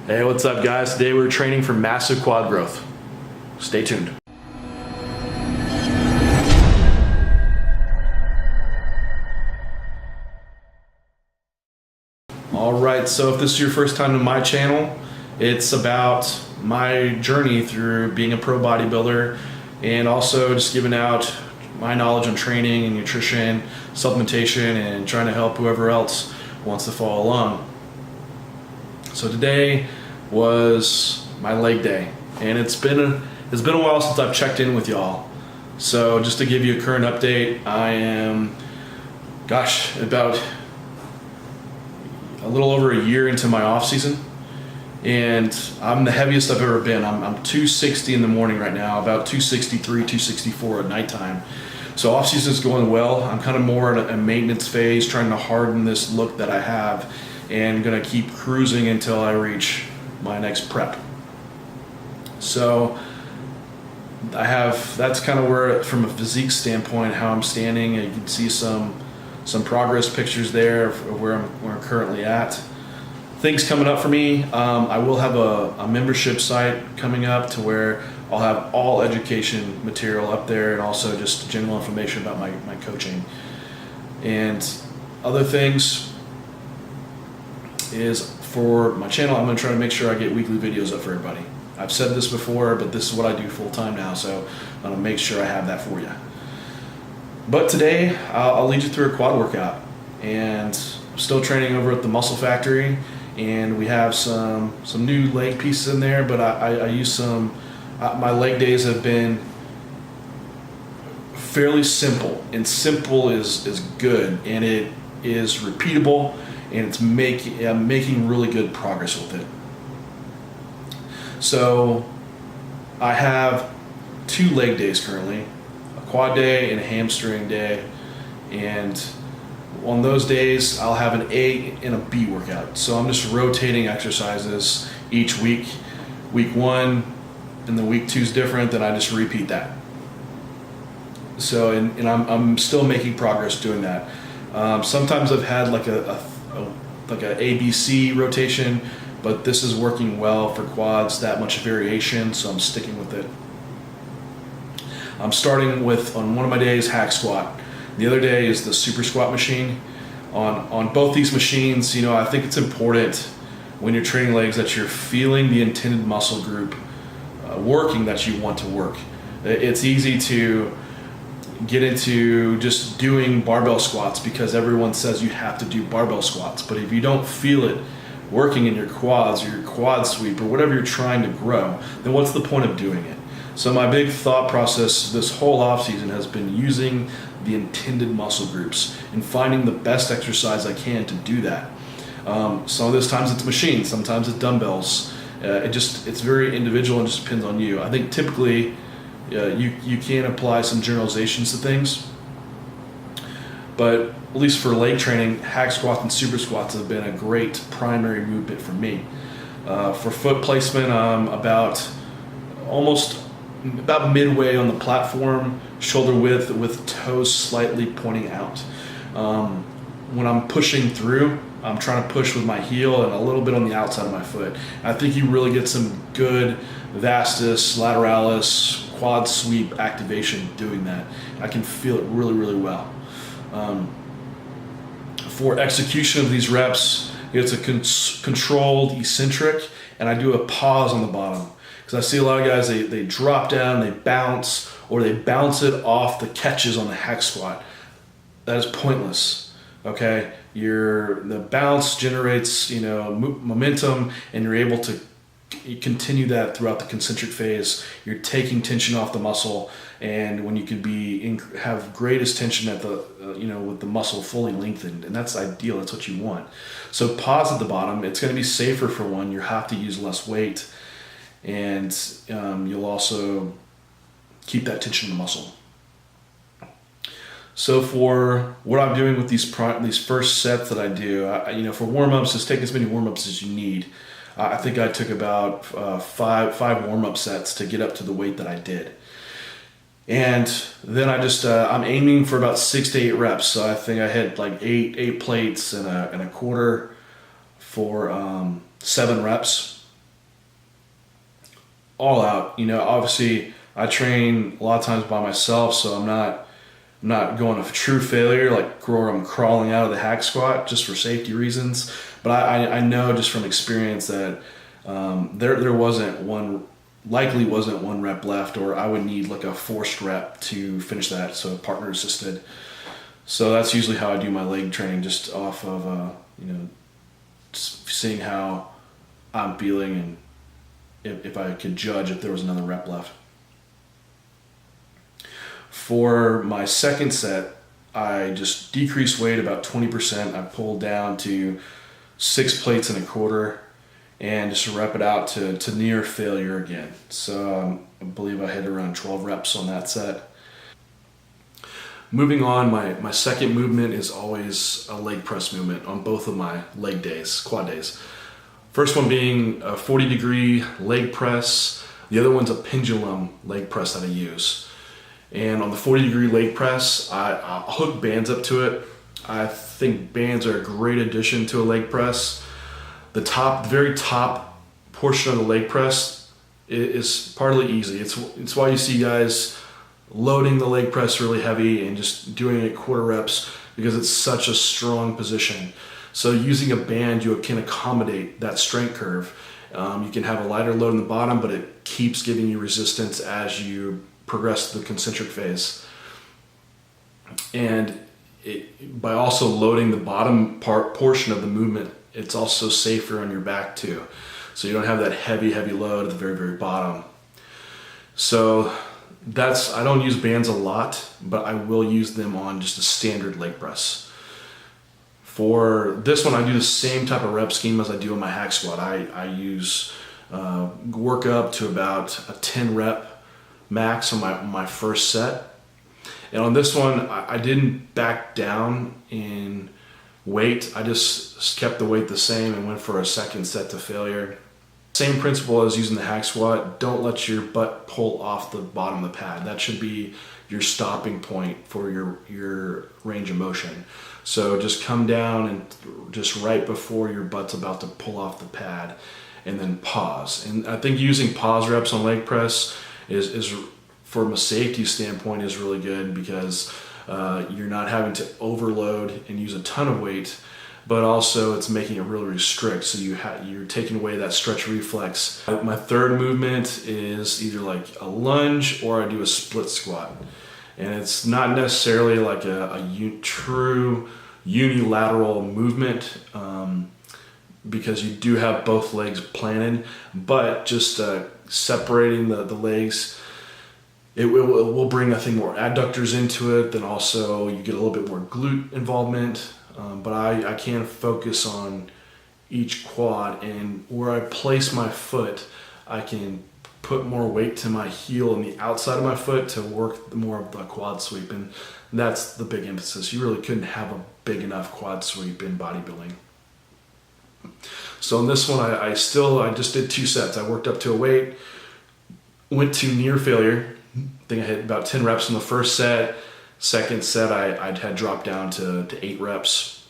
Hey, what's up guys? Today we're training for massive quad growth. Stay tuned. Alright, so if this is your first time to my channel, it's about my journey through being a pro bodybuilder and also just giving out my knowledge on training and nutrition, supplementation, and trying to help whoever else wants to follow along. So today was my leg day, and it's been a while since I've checked in with y'all. So just to give you a current update, I am, about a little over a year into my off season, and I'm the heaviest I've ever been. I'm 260 in the morning right now, about 263, 264 at nighttime. So off season is going well. I'm kind of more in a maintenance phase, trying to harden this look that I have, and gonna keep cruising until I reach my next prep. So that's kind of where, from a physique standpoint, how I'm standing. You can see some progress pictures there of where I'm currently at. Things coming up for me. I will have a membership site coming up to where I'll have all education material up there, and also just general information about my coaching. And other things is, for my channel, I'm going to try to make sure I get weekly videos up for everybody. I've said this before, but this is what I do full time now, so I'm going to make sure I have that for you. But today, I'll lead you through a quad workout, and I'm still training over at the Muscle Factory, and we have some new leg pieces in there, but I use some. My leg days have been fairly simple, and simple is good, and it is repeatable, and I'm making really good progress with it. So I have 2 leg days currently, a quad day and a hamstring day, and on those days I'll have an A and a B workout. So I'm just rotating exercises each week. Week 1 and then week 2 is different, then I just repeat that. So and I'm still making progress doing that. Sometimes I've had like a ABC rotation, but this is working well for quads, that much variation, so I'm sticking with it. I'm starting with, on one of my days, hack squat. The other day is the super squat machine. On both these machines, I think it's important when you're training legs that you're feeling the intended muscle group working that you want to work. It's easy to get into just doing barbell squats because everyone says you have to do barbell squats, but if you don't feel it working in your quads or your quad sweep or whatever you're trying to grow, then what's the point of doing it? So my big thought process this whole off season has been using the intended muscle groups and finding the best exercise I can to do that. Some of those times it's machines, sometimes it's dumbbells. It's very individual and just depends on you. I think typically you can apply some generalizations to things, but at least for leg training, hack squats and super squats have been a great primary movement for me. For foot placement, I'm about midway on the platform, shoulder width with toes slightly pointing out. When I'm pushing through, I'm trying to push with my heel and a little bit on the outside of my foot. I think you really get some good vastus, lateralis, quad sweep activation doing that. I can feel it really, really well. For execution of these reps, it's a controlled eccentric, and I do a pause on the bottom. Because I see a lot of guys, they drop down, they bounce, or they bounce it off the catches on the hack squat. That is pointless, okay? The bounce generates, momentum, and you're able to continue that throughout the concentric phase. You're taking tension off the muscle, and when you could have greatest tension at the, with the muscle fully lengthened, and that's ideal. That's what you want. So pause at the bottom. It's going to be safer for one. You have to use less weight, and you'll also keep that tension in the muscle. So for what I'm doing with these first sets that I do, for warm-ups, just take as many warm-ups as you need. I think I took about five warm-up sets to get up to the weight that I did. And then I'm aiming for about 6 to 8 reps. So I think I had like eight plates and a quarter for 7 reps. all out. Obviously I train a lot of times by myself, so I'm not going to true failure, like where I'm crawling out of the hack squat just for safety reasons. But I know just from experience that there likely wasn't one rep left, or I would need like a forced rep to finish that, so partner assisted. So that's usually how I do my leg training, just off of just seeing how I'm feeling and if I could judge if there was another rep left. For my second set, I just decreased weight about 20%. I pulled down to 6 plates and a quarter and just rep it out to near failure again. So I believe I hit around 12 reps on that set. Moving on, my second movement is always a leg press movement on both of my leg days, quad days. First one being a 40-degree leg press. The other one's a pendulum leg press that I use. And on the 40-degree leg press, I hook bands up to it. I think bands are a great addition to a leg press. The very top portion of the leg press is partly easy. It's why you see guys loading the leg press really heavy and just doing it quarter reps, because it's such a strong position. So using a band, you can accommodate that strength curve. You can have a lighter load in the bottom, but it keeps giving you resistance as you progress the concentric phase. And by also loading the bottom portion of the movement, it's also safer on your back too. So you don't have that heavy load at the very, very bottom. So I don't use bands a lot, but I will use them on just a standard leg press. For this one, I do the same type of rep scheme as I do on my hack squat. I use work up to about a 10 rep max on my first set. And on this one, I didn't back down in weight. I just kept the weight the same and went for a second set to failure. Same principle as using the hack squat. Don't let your butt pull off the bottom of the pad. That should be your stopping point for your range of motion. So just come down and just right before your butt's about to pull off the pad, and then pause. And I think using pause reps on leg press is from a safety standpoint is really good, because you're not having to overload and use a ton of weight, but also it's making it really restrict. So you're taking away that stretch reflex. My third movement is either like a lunge or I do a split squat. And it's not necessarily like a true unilateral movement, because you do have both legs planted, but just separating the legs, it will bring, I think, more adductors into it. Then also you get a little bit more glute involvement, but I can focus on each quad, and where I place my foot, I can put more weight to my heel and the outside of my foot to work more of the quad sweep, and that's the big emphasis. You really couldn't have a big enough quad sweep in bodybuilding. So in this one, I just did 2 sets. I worked up to a weight, went to near failure. I think I hit about 10 reps in the first set. Second set, I had dropped down to 8 reps.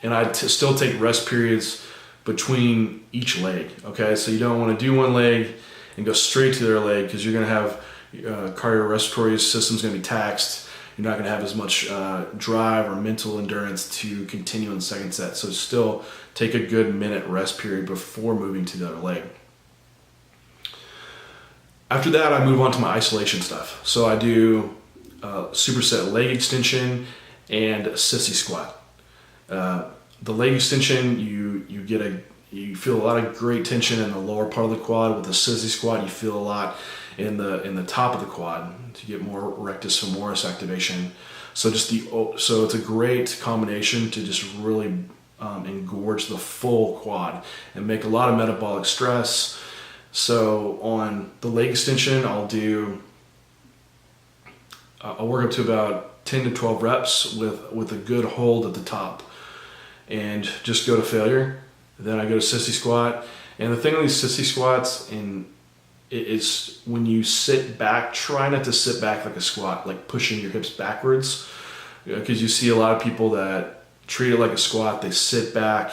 And I'd still take rest periods between each leg, okay? So you don't want to do one leg and go straight to the other leg, because you're going to have cardiorespiratory system's going to be taxed. You're not going to have as much drive or mental endurance to continue in the second set. So still take a good minute rest period before moving to the other leg. After that, I move on to my isolation stuff. So I do superset leg extension and sissy squat. The leg extension, you feel a lot of great tension in the lower part of the quad. With the sissy squat, you feel a lot in the top of the quad to get more rectus femoris activation. So it's a great combination to just really engorge the full quad and make a lot of metabolic stress. So on the leg extension, I'll work up to about 10 to 12 reps with a good hold at the top, and just go to failure. Then I go to sissy squat. And the thing with these sissy squats is when you sit back, try not to sit back like a squat, like pushing your hips backwards, because you see a lot of people that treat it like a squat. They sit back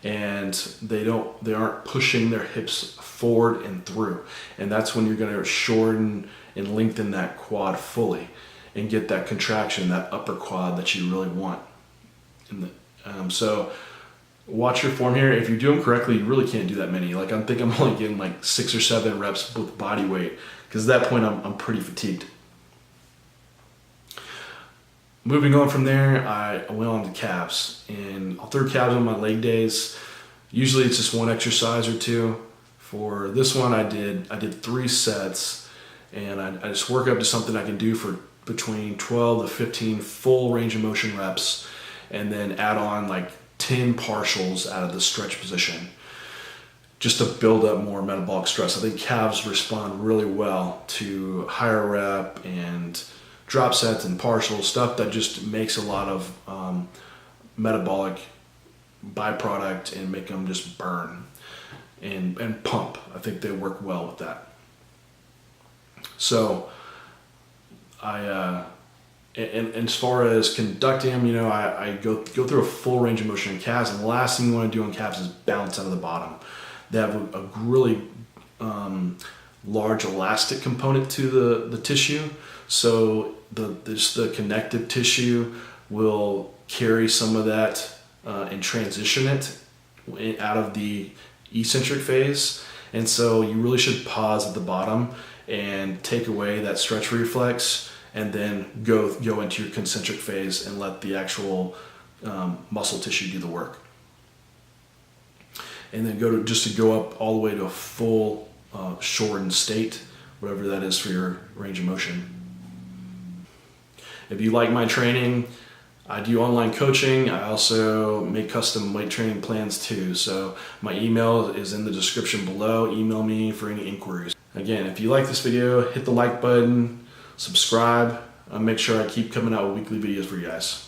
and they aren't pushing their hips forward and through. And that's when you're going to shorten and lengthen that quad fully and get that contraction, that upper quad that you really want. So watch your form here. If you do them correctly, you really can't do that many. Like I'm only getting like 6 or 7 reps with body weight, because at that point I'm pretty fatigued. Moving on from there, I went on to calves, and I'll throw calves on my leg days. Usually it's just one exercise or two. For this one, I did 3 sets, and I just work up to something I can do for between 12 to 15 full range of motion reps, and then add on like 10 partials out of the stretch position, just to build up more metabolic stress. I think calves respond really well to higher rep and drop sets and partial stuff that just makes a lot of metabolic byproduct and make them just burn and pump. I think they work well with that. So and as far as conducting them, I go through a full range of motion in calves, and the last thing you want to do on calves is bounce out of the bottom. They have a really large elastic component to the tissue, so the connective tissue will carry some of that and transition it out of the eccentric phase. And so you really should pause at the bottom and take away that stretch reflex, and then go into your concentric phase and let the actual muscle tissue do the work. And then go up all the way to a full shortened state, whatever that is for your range of motion. If you like my training, I do online coaching. I also make custom weight training plans too. So my email is in the description below. Email me for any inquiries. Again, if you like this video, hit the like button, subscribe. I'll make sure I keep coming out with weekly videos for you guys.